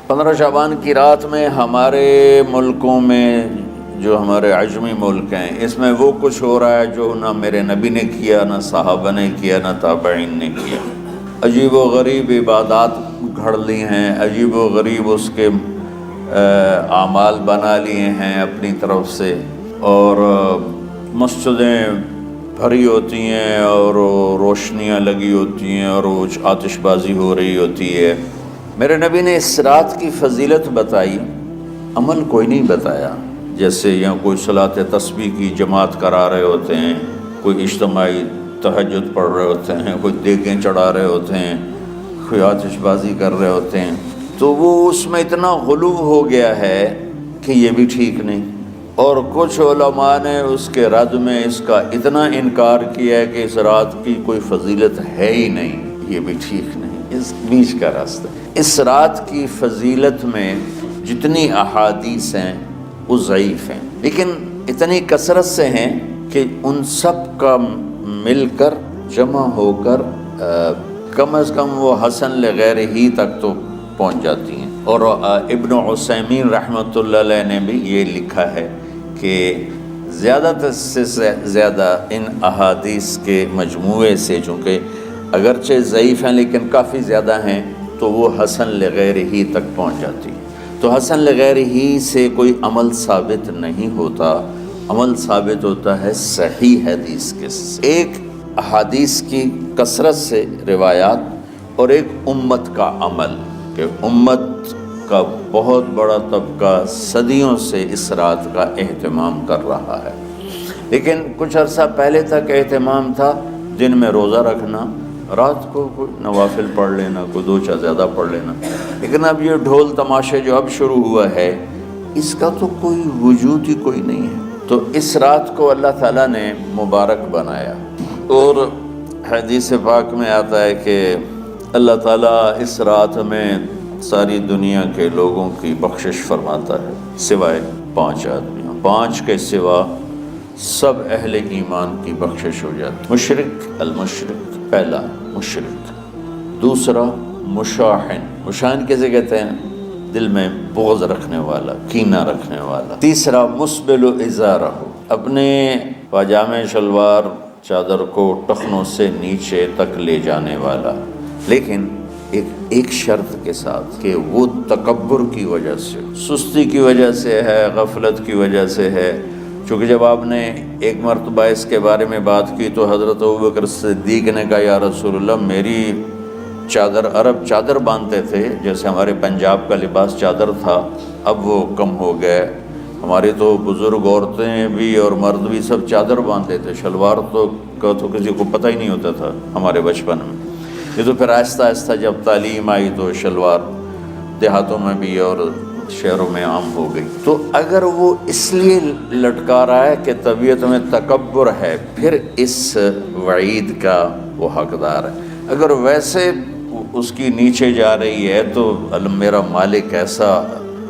15 شعبان کی رات میں ہمارے ملکوں میں جو ہمارے عجمی ملک ہیں اس میں وہ کچھ ہو رہا ہے جو نہ میرے نبی نے کیا، نہ صحابہ نے کیا، نہ تابعین نے کیا۔ عجیب و غریب عبادات گھڑ لی ہیں، عجیب و غریب اس کے اعمال بنا لیے ہیں اپنی طرف سے، اور مسجدیں بھری ہوتی ہیں اور روشنیاں لگی ہوتی ہیں اور وہ آتش بازی ہو رہی ہوتی ہے۔ میرے نبی نے اس رات کی فضیلت بتائی، عمل کوئی نہیں بتایا۔ جیسے یہاں کوئی صلاۃ تسبیح کی جماعت کرا رہے ہوتے ہیں، کوئی اجتماعی تہجد پڑھ رہے ہوتے ہیں، کوئی دیگیں چڑھا رہے ہوتے ہیں، کوئی آتش بازی کر رہے ہوتے ہیں، تو وہ اس میں اتنا غلو ہو گیا ہے کہ یہ بھی ٹھیک نہیں۔ اور کچھ علماء نے اس کے رد میں اس کا اتنا انکار کیا ہے کہ اس رات کی کوئی فضیلت ہے ہی نہیں، یہ بھی ٹھیک نہیں۔ اس بیچ کا راستہ، اس رات کی فضیلت میں جتنی احادیث ہیں وہ ضعیف ہیں، لیکن اتنی کثرت سے ہیں کہ ان سب کا مل کر جمع ہو کر کم از کم وہ حسن لغیر ہی تک تو پہنچ جاتی ہیں۔ اور ابن عثیمین رحمۃ اللہ علیہ نے بھی یہ لکھا ہے کہ زیادہ سے زیادہ ان احادیث کے مجموعے سے، چونکہ اگرچہ ضعیف ہیں لیکن کافی زیادہ ہیں، تو وہ حسن لغیر ہی تک پہنچ جاتی ہے۔ تو حسن لغیر ہی سے کوئی عمل ثابت نہیں ہوتا، عمل ثابت ہوتا ہے صحیح حدیث کے سے۔ ایک احادیث کی کثرت سے روایات اور ایک امت کا عمل، کہ امت کا بہت بڑا طبقہ صدیوں سے اس رات کا اہتمام کر رہا ہے، لیکن کچھ عرصہ پہلے تک اہتمام تھا دن میں روزہ رکھنا، رات کو کوئی نوافل پڑھ لینا، کوئی 2 چا زیادہ پڑھ لینا، لیکن اب یہ ڈھول تماشے جو اب شروع ہوا ہے اس کا تو کوئی وجود ہی کوئی نہیں ہے۔ تو اس رات کو اللہ تعالیٰ نے مبارک بنایا، اور حدیث پاک میں آتا ہے کہ اللہ تعالیٰ اس رات میں ساری دنیا کے لوگوں کی بخشش فرماتا ہے سوائے 5 آدمیوں، 5 کے سوا سب اہل ایمان کی بخشش ہو جاتی۔ مشرک، المشرک، پہلا مشرک، دوسرا مشاحن، مشاحن کیسے کہتے ہیں؟ دل میں بغض رکھنے والا، کینہ رکھنے والا۔ تیسرا مسبل ازارہ، اپنے پاجامے شلوار چادر کو ٹخنوں سے نیچے تک لے جانے والا، لیکن ایک شرط کے ساتھ کہ وہ تکبر کی وجہ سے، سستی کی وجہ سے ہے، غفلت کی وجہ سے ہے۔ چونکہ جب آپ نے ایک مرتبہ اس کے بارے میں بات کی تو حضرت ابوبکر صدیق نے کہا یا رسول اللہ، میری چادر، عرب چادر باندھتے تھے جیسے ہمارے پنجاب کا لباس چادر تھا، اب وہ کم ہو گئے، ہماری تو بزرگ عورتیں بھی اور مرد بھی سب چادر باندھتے تھے، شلوار تو کسی کو پتہ ہی نہیں ہوتا تھا ہمارے بچپن میں۔ یہ تو پھر آہستہ آہستہ جب تعلیم آئی تو شلوار دیہاتوں میں بھی اور شہروں میں عام ہو گئی۔ تو اگر وہ اس لیے لٹکا رہا ہے کہ طبیعت میں تکبر ہے، پھر اس وعید کا وہ حقدار ہے۔ اگر ویسے اس کی نیچے جا رہی ہے تو میرا مالک ایسا،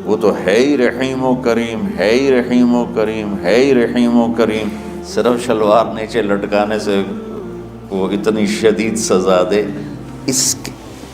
وہ تو ہے ہی رحیم و کریم، ہے ہی رحیم و کریم، ہے ہی رحیم و کریم، صرف شلوار نیچے لٹکانے سے وہ اتنی شدید سزا دے۔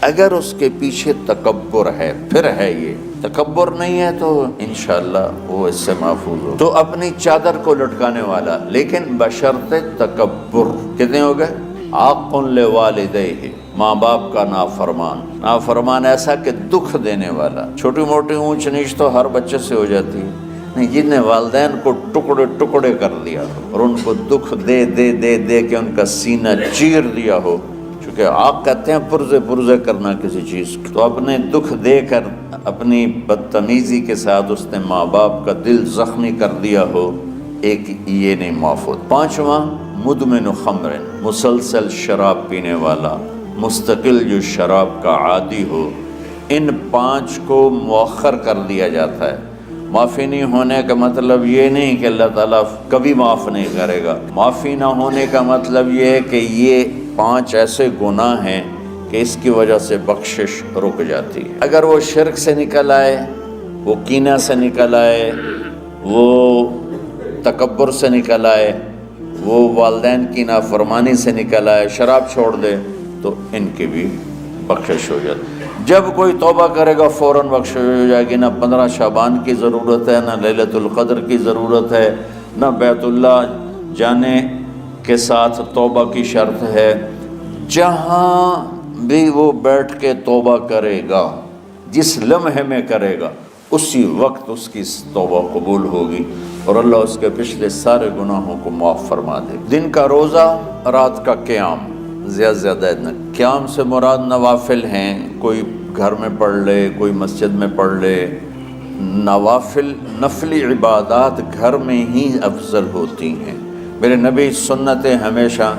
اگر اس کے پیچھے تکبر ہے، پھر ہے، یہ تکبر نہیں ہے تو انشاءاللہ وہ اس سے محفوظ ہو۔ تو اپنی چادر کو لٹکانے والا، لیکن بشرط تکبر۔ کتنے ہو گئے؟ عاق لوالدیہ، ماں باپ کا نافرمان، نافرمان ایسا کہ دکھ دینے والا۔ چھوٹی موٹی اونچ نیچ تو ہر بچے سے ہو جاتی ہے، نہیں، جن نے والدین کو ٹکڑے ٹکڑے کر دیا اور ان کو دکھ دے دے دے دے کے ان کا سینہ چیر دیا ہو، چونکہ آپ کہتے ہیں پرزے پرزے کرنا کسی چیز کو، تو اپنے دکھ دے کر اپنی بدتمیزی کے ساتھ اس نے ماں باپ کا دل زخمی کر دیا ہو، ایک یہ نہیں معاف ہوتا۔ 5واں مدمن خمر، مسلسل شراب پینے والا، مستقل جو شراب کا عادی ہو۔ ان 5 کو مؤخر کر دیا جاتا ہے۔ معافی نہیں ہونے کا مطلب یہ نہیں کہ اللہ تعالیٰ کبھی معاف نہیں کرے گا، معافی نہ ہونے کا مطلب یہ ہے کہ یہ 5 ایسے گناہ ہیں کہ اس کی وجہ سے بخشش رک جاتی ہے۔ اگر وہ شرک سے نکل آئے، وہ کینہ سے نکل آئے، وہ تکبر سے نکل آئے، وہ والدین کی نافرمانی سے نکل آئے، شراب چھوڑ دے، تو ان کی بھی بخشش ہو جاتی۔ جب کوئی توبہ کرے گا فوراً بخشش ہو جائے گی۔ نہ 15 شعبان کی ضرورت ہے، نہ لیلۃ القدر کی ضرورت ہے، نہ بیت اللہ جانے کے ساتھ توبہ کی شرط ہے۔ جہاں بھی وہ بیٹھ کے توبہ کرے گا، جس لمحے میں کرے گا، اسی وقت اس کی توبہ قبول ہوگی اور اللہ اس کے پچھلے سارے گناہوں کو معاف فرما دے۔ دن کا روزہ، رات کا قیام، زیادہ قیام سے مراد نوافل ہیں، کوئی گھر میں پڑھ لے، کوئی مسجد میں پڑھ لے۔ نوافل، نفلی عبادات گھر میں ہی افضل ہوتی ہیں۔ میرے نبی سنتیں ہمیشہ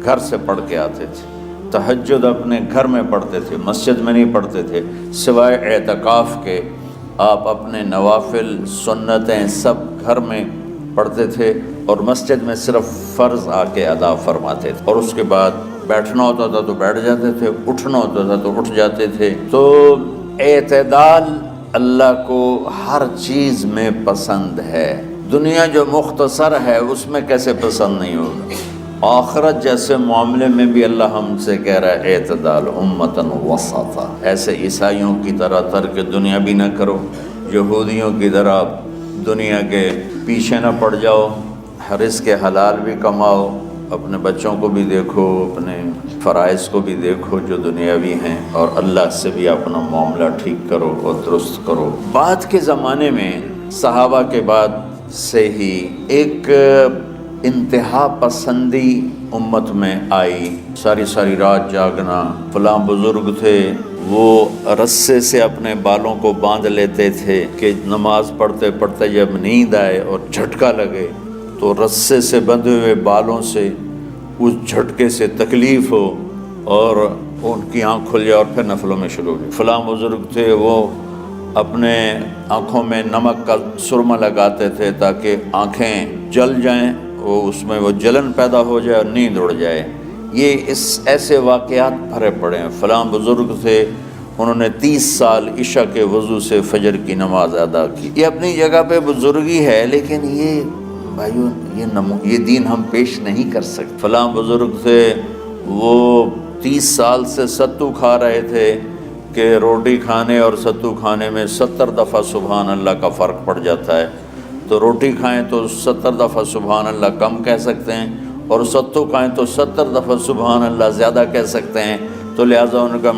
گھر سے پڑھ کے آتے تھے، تہجد اپنے گھر میں پڑھتے تھے، مسجد میں نہیں پڑھتے تھے، سوائے اعتکاف کے آپ اپنے نوافل سنتیں سب گھر میں پڑھتے تھے اور مسجد میں صرف فرض آ کے ادا فرماتے تھے، اور اس کے بعد بیٹھنا ہوتا تھا تو بیٹھ جاتے تھے، اٹھنا ہوتا تھا تو اٹھ جاتے تھے۔ تو اعتدال اللہ کو ہر چیز میں پسند ہے۔ دنیا جو مختصر ہے اس میں کیسے پسند نہیں ہوگا؟ آخرت جیسے معاملے میں بھی اللہ ہم سے کہہ رہا ہے اعتدال، امتن وسطا۔ ایسے عیسائیوں کی طرح ترک دنیا بھی نہ کرو، یہودیوں کی طرح دنیا کے پیچھے نہ پڑ جاؤ، رزق کے حلال بھی کماؤ، اپنے بچوں کو بھی دیکھو، اپنے فرائض کو بھی دیکھو جو دنیاوی ہیں، اور اللہ سے بھی اپنا معاملہ ٹھیک کرو اور درست کرو۔ بعد کے زمانے میں صحابہ کے بعد سے ہی ایک انتہا پسندی امت میں آئی، ساری رات جاگنا۔ فلاں بزرگ تھے، وہ رسے سے اپنے بالوں کو باندھ لیتے تھے کہ نماز پڑھتے پڑھتے جب نیند آئے اور جھٹکا لگے تو رسے سے بندھے ہوئے بالوں سے اس جھٹکے سے تکلیف ہو اور ان کی آنکھ کھل جائے اور پھر نفلوں میں شروع ہو۔ فلاں بزرگ تھے، وہ اپنے آنکھوں میں نمک کا سرما لگاتے تھے تاکہ آنکھیں جل جائیں، اس میں وہ جلن پیدا ہو جائے اور نیند اڑ جائے۔ یہ ایسے واقعات بھرے پڑے ہیں۔ فلاں بزرگ تھے، انہوں نے 30 سال عشاء کے وضو سے فجر کی نماز ادا کی۔ یہ اپنی جگہ پہ بزرگی ہے، لیکن یہ بھائیو یہ دین ہم پیش نہیں کر سکتے۔ فلاں بزرگ تھے، وہ 30 سال سے ستو کھا رہے تھے کہ روٹی کھانے اور ستو کھانے میں 70 دفعہ سبحان اللہ کا فرق پڑ جاتا ہے، تو روٹی کھائیں تو 70 دفعہ سبحان اللہ کم کہہ سکتے ہیں، اور ستو کھائیں تو 70 دفعہ سبحان اللہ زیادہ کہہ سکتے ہیں۔ تو لہٰذا ان کا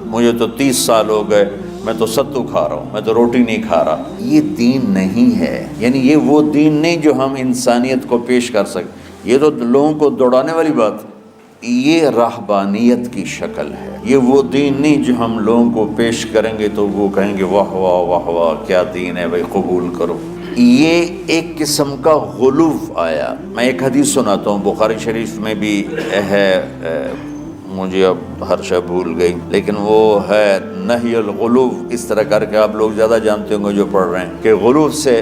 مجھے تو 30 سال ہو گئے، میں تو ستو کھا رہا ہوں، میں تو روٹی نہیں کھا رہا۔ یہ دین نہیں ہے، یعنی یہ وہ دین نہیں جو ہم انسانیت کو پیش کر سکیں۔ یہ تو لوگوں کو دوڑانے والی بات، یہ راہبانیت کی شکل ہے۔ یہ وہ دین نہیں جو ہم لوگوں کو پیش کریں گے تو وہ کہیں گے واہ واہ واہ واہ کیا دین ہے بھائی، قبول کرو۔ یہ ایک قسم کا غلو آیا۔ میں ایک حدیث سناتا ہوں، بخاری شریف میں بھی ہے، مجھے اب ہر شے بھول گئی، لیکن وہ ہے نہی الغلو، اس طرح کر کے آپ لوگ زیادہ جانتے ہوں گے جو پڑھ رہے ہیں کہ غلو سے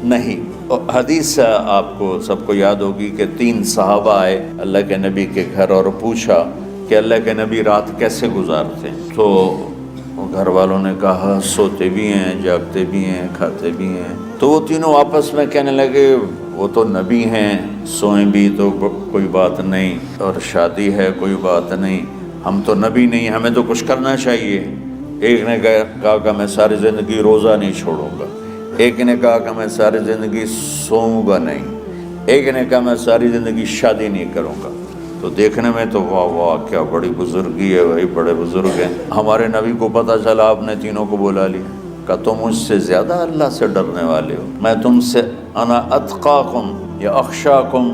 نہیں۔ حدیث آپ کو سب کو یاد ہوگی کہ 3 صحابہ آئے اللہ کے نبی کے گھر اور پوچھا کہ اللہ کے نبی رات کیسے گزارتے ہیں، تو گھر والوں نے کہا سوتے بھی ہیں، جاگتے بھی ہیں، کھاتے بھی ہیں۔ تو وہ تینوں آپس میں کہنے لگے وہ تو نبی ہیں، سوئیں بھی تو کوئی بات نہیں، اور شادی ہے کوئی بات نہیں، ہم تو نبی نہیں، ہمیں تو کچھ کرنا چاہیے۔ ایک نے کہا کہ میں ساری زندگی روزہ نہیں چھوڑوں گا، ایک نے کہا کہ میں ساری زندگی سوؤں گا نہیں، ایک نے کہا میں ساری زندگی شادی نہیں کروں گا۔ تو دیکھنے میں تو واہ واہ کیا بڑی بزرگی ہے بھائی، بڑے بزرگ ہیں۔ ہمارے نبی کو پتہ چلا، آپ نے تینوں کو بلا لیا، کہ تم مجھ سے زیادہ اللہ سے ڈرنے والے ہو، میں تم سے انا اتقاکم یا اخشاکم،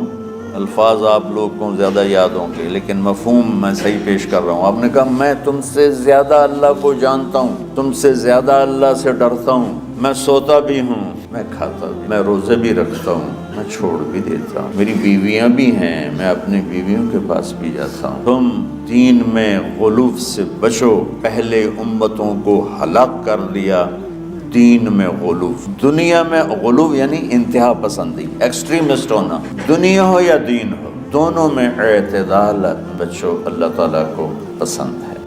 الفاظ آپ لوگ کو زیادہ یاد ہوں گے لیکن مفہوم میں صحیح پیش کر رہا ہوں۔ آپ نے کہا میں تم سے زیادہ اللہ کو جانتا ہوں، تم سے زیادہ اللہ سے ڈرتا ہوں، میں سوتا بھی ہوں، میں کھاتا بھی، میں روزے بھی رکھتا ہوں، میں چھوڑ بھی دیتا ہوں، میری بیویاں بھی ہیں، میں اپنی بیویوں کے پاس بھی جاتا ہوں۔ تم دین میں غلو سے بچو، پہلے امتوں کو ہلاک کر دیا دین میں غلو۔ دنیا میں غلو یعنی انتہا پسندی، ایکسٹریمسٹ ہونا، دنیا ہو یا دین ہو، دونوں میں اعتدال بچو، اللہ تعالیٰ کو پسند ہے۔